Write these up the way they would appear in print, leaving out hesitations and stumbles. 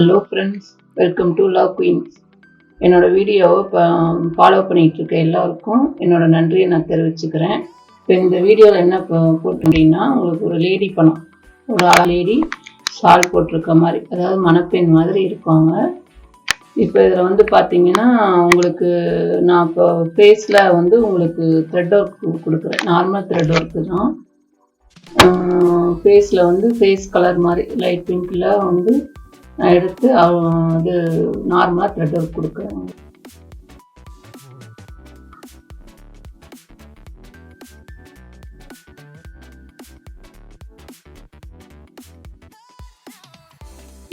Hello friends, welcome to love queens. என்னோட வீடியோவை follow பண்ணிகிட்டு இருக்க எல்லாருக்கும் என்னோட நன்றியை நான் தெரிவிச்சுக்கிறேன். இப்போ இந்த வீடியோவில் என்ன போட்டிருந்தீங்கன்னா, உங்களுக்கு ஒரு லேடி படம், ஒரு லேடி ஷால் போட்டிருக்க மாதிரி, அதாவது மணப்பெண் மாதிரி இருப்பாங்க. இப்போ இதில் வந்து பார்த்தீங்கன்னா, உங்களுக்கு நான் இப்போ ஃபேஸில் வந்து உங்களுக்கு த்ரெட் ஒர்க் கொடுக்குறேன். நார்மல் த்ரெட் ஒர்க்கு தான். ஃபேஸில் வந்து ஃபேஸ் கலர் மாதிரி லைட் பிங்க்கில் வந்து நான் எடுத்து அது நார்மலாக த்ரெட் ஒர்க் கொடுக்குறேன்.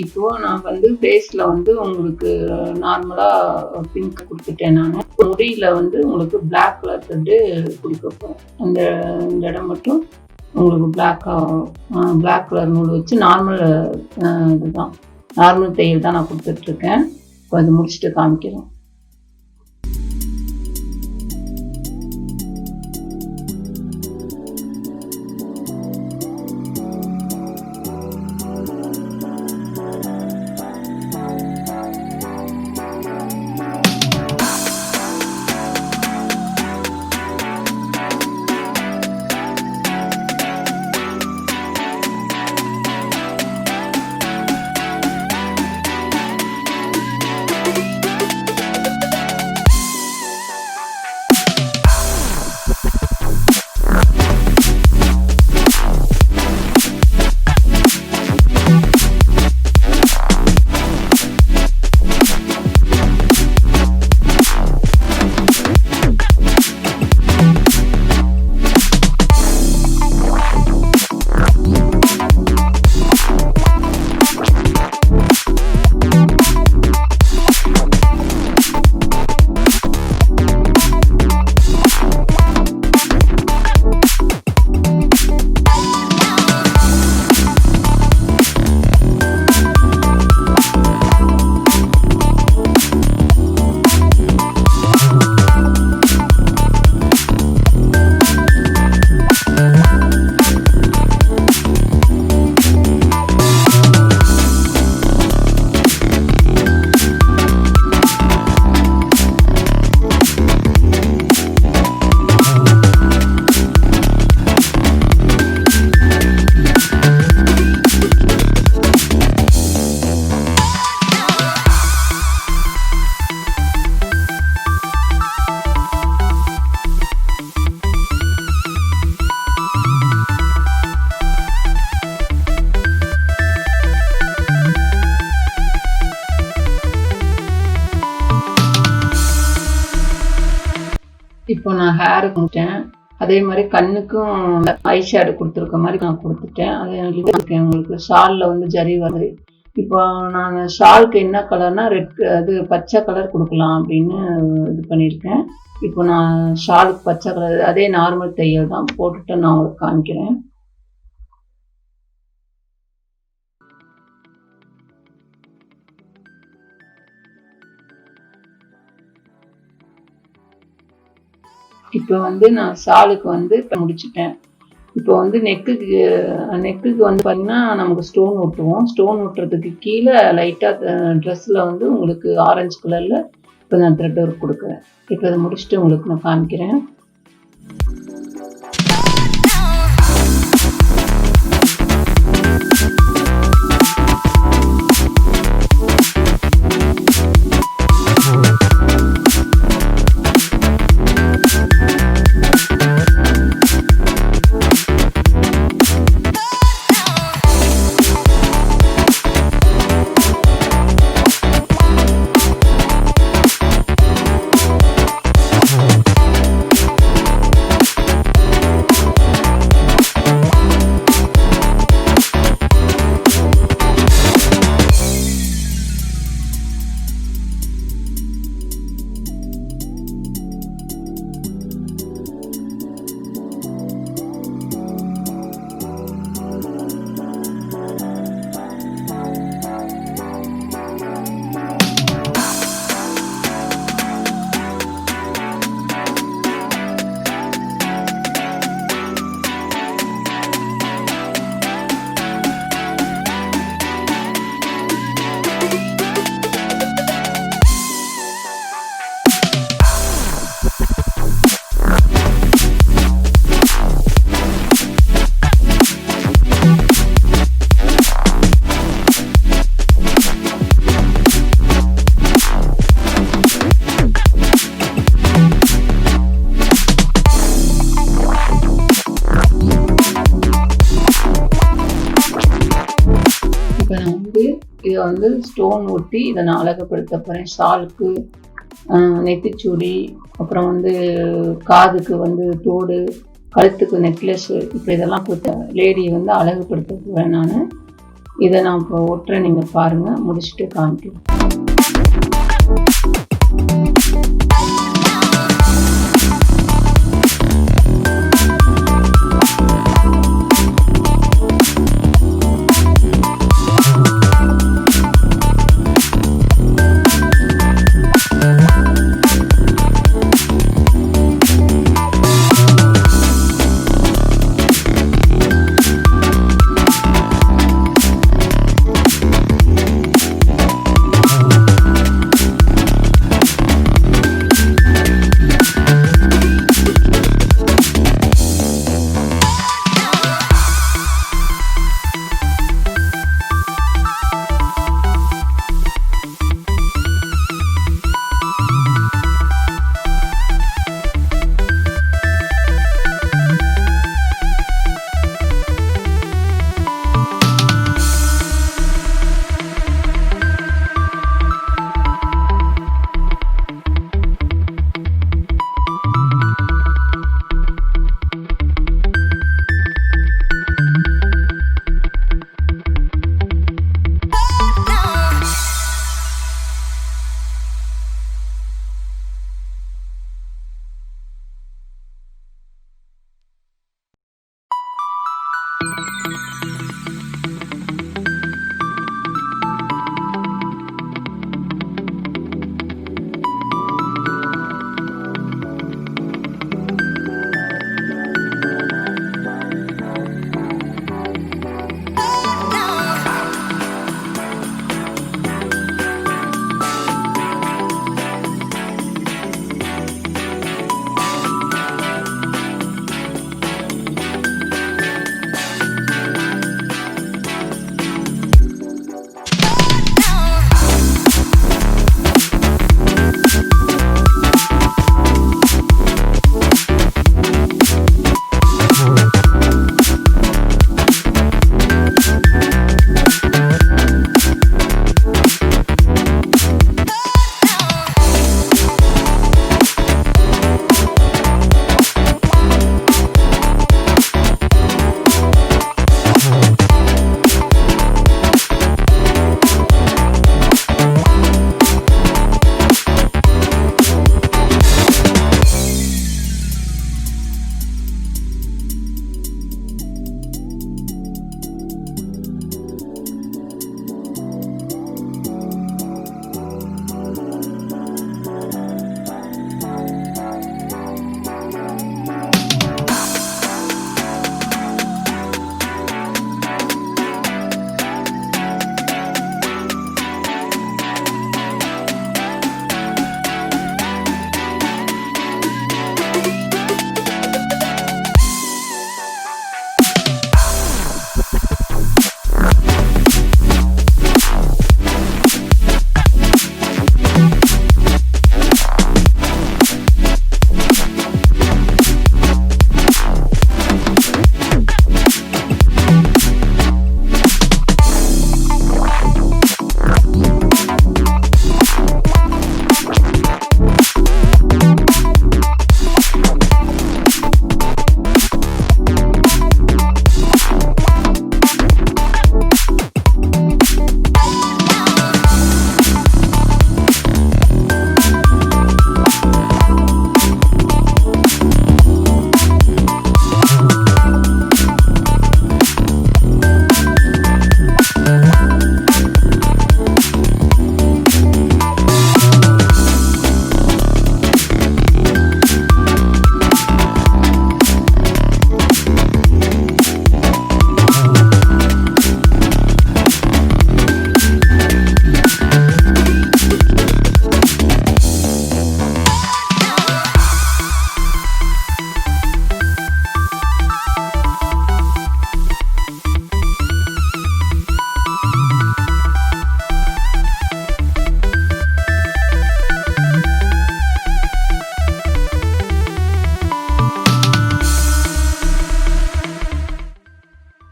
இப்போது நான் வந்து ஃபேஸில் வந்து உங்களுக்கு நார்மலாக பிங்க் கொடுத்துட்டேன். நான் முடியில் வந்து உங்களுக்கு பிளாக் கலர் த்ரெட்டு கொடுக்க போகிறேன். இந்த இடம் மட்டும் உங்களுக்கு பிளாக் கலர் நூல் வச்சு நார்மல் இதுதான், நார்மல் தையல் தான் நான் கொடுத்துட்ருக்கேன். இப்போ அது முடிச்சுட்டு காமிக்கிறேன். இப்போ நான் ஹேருக்கு கொடுத்தேன், அதே மாதிரி கண்ணுக்கும் ஐ ஷேடு கொடுத்துருக்க மாதிரி நான் கொடுத்துட்டேன். அதை இருக்கேன் உங்களுக்கு ஷாலில் வந்து ஜரி வருது. இப்போ நான் ஷாலுக்கு என்ன கலர்னா அது பச்சை கலர் கொடுக்கலாம் அப்படின்னு இது பண்ணியிருக்கேன். இப்போ நான் ஷாலுக்கு பச்சை கலர் அதே நார்மல் தையல் தான் போட்டுட்டு நான் உங்களுக்கு காமிக்கிறேன். இப்போ வந்து நான் ஷாலுக்கு வந்து இப்போ முடிச்சுட்டேன். இப்போ வந்து நெக்குக்கு வந்து பார்த்தீங்கன்னா நமக்கு ஸ்டோன் ஒட்டுவோம். ஸ்டோன் ஒட்டுறதுக்கு கீழே லைட்டாக ட்ரெஸ்ஸில் வந்து உங்களுக்கு ஆரஞ்சு கலரில் இப்போ நான் த்ரெட் ஒர்க் கொடுக்குறேன். இப்போ அதை முடிச்சுட்டு உங்களுக்கு நான் காமிக்கிறேன். நான் வந்து இதை வந்து ஸ்டோன் ஒட்டி இதை நான் அழகுபடுத்த போகிறேன். ஷாலுக்கு, நெத்திச்சூடி, அப்புறம் வந்து காதுக்கு வந்து தோடு, கழுத்துக்கு நெக்லஸ்ஸு, இப்போ இதெல்லாம் கொடுத்த லேடி வந்து அழகுபடுத்த போகிறேன் நான். இதை நான் இப்போ ஒட்டுறேன், நீங்கள் பாருங்கள், முடிச்சுட்டு காமிக்கிறேன்.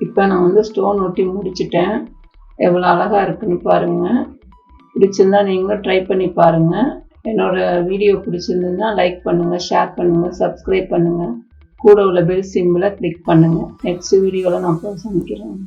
இப்போ நான் வந்து ஸ்டோன் ஒட்டி முடிச்சிட்டேன். எவ்வளோ அழகாக இருக்குன்னு பாருங்கள். பிடிச்சிருந்தா நீங்களும் ட்ரை பண்ணி பாருங்கள். என்னோட வீடியோ பிடிச்சிருந்ததுன்னா லைக் பண்ணுங்கள், ஷேர் பண்ணுங்கள், சப்ஸ்கிரைப் பண்ணுங்கள். கூட உள்ள பெல் சிம்பிளை கிளிக் பண்ணுங்கள். நெக்ஸ்ட் வீடியோவில் நான் சந்திக்கிறேன்.